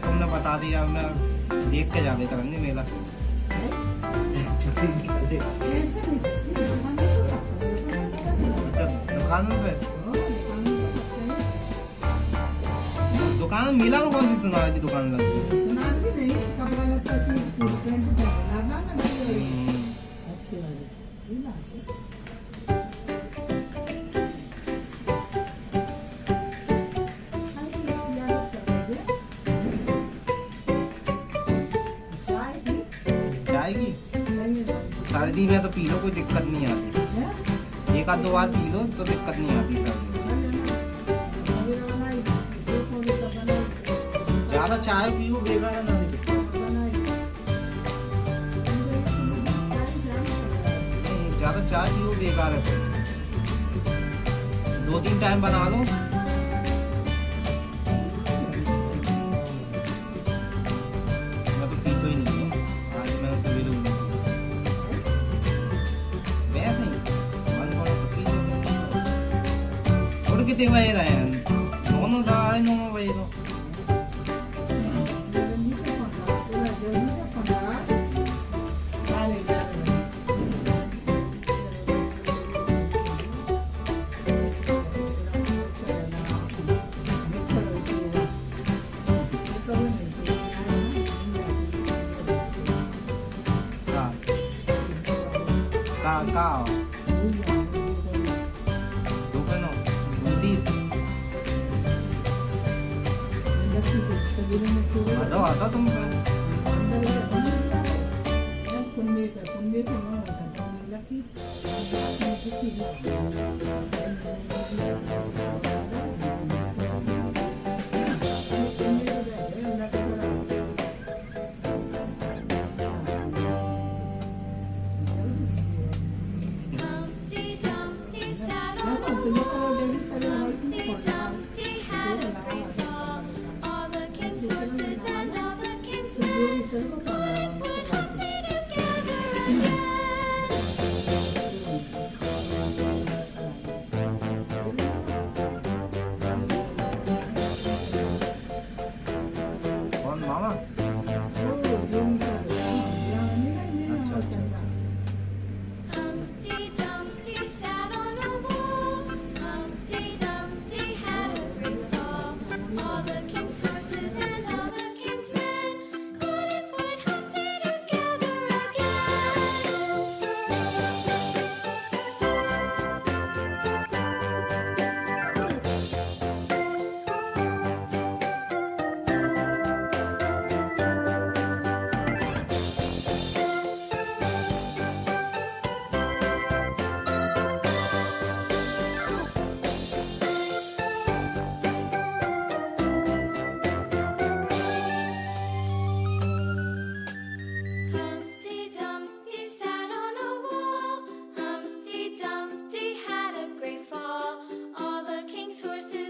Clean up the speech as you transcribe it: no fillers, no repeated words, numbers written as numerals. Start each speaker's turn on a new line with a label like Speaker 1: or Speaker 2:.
Speaker 1: तुमने बता दिया, मैं देख के जावे करेंगे मेला। अच्छा दुकान में पे दुकान मेला में कौन सी सुनार की दुकान लगी है? जाएगी सर्दी में तो पी लो, कोई दिक्कत नहीं आती। एक आध दो बार पी लो तो दिक्कत नहीं आती सर्दी में। ज्यादा चाय पियो बेकार है ना। नहीं ज्यादा चाय पियो बेकार है। 2-3 टाइम बना लो। मैं तो पीतो ही नहीं हूँ, आज मैं तो ले लूँगा। वैसे ही मन को तो पी लेते। थोड़े कितने बजे रहे हैं? 9 बजे तो का आता तुम
Speaker 2: Horses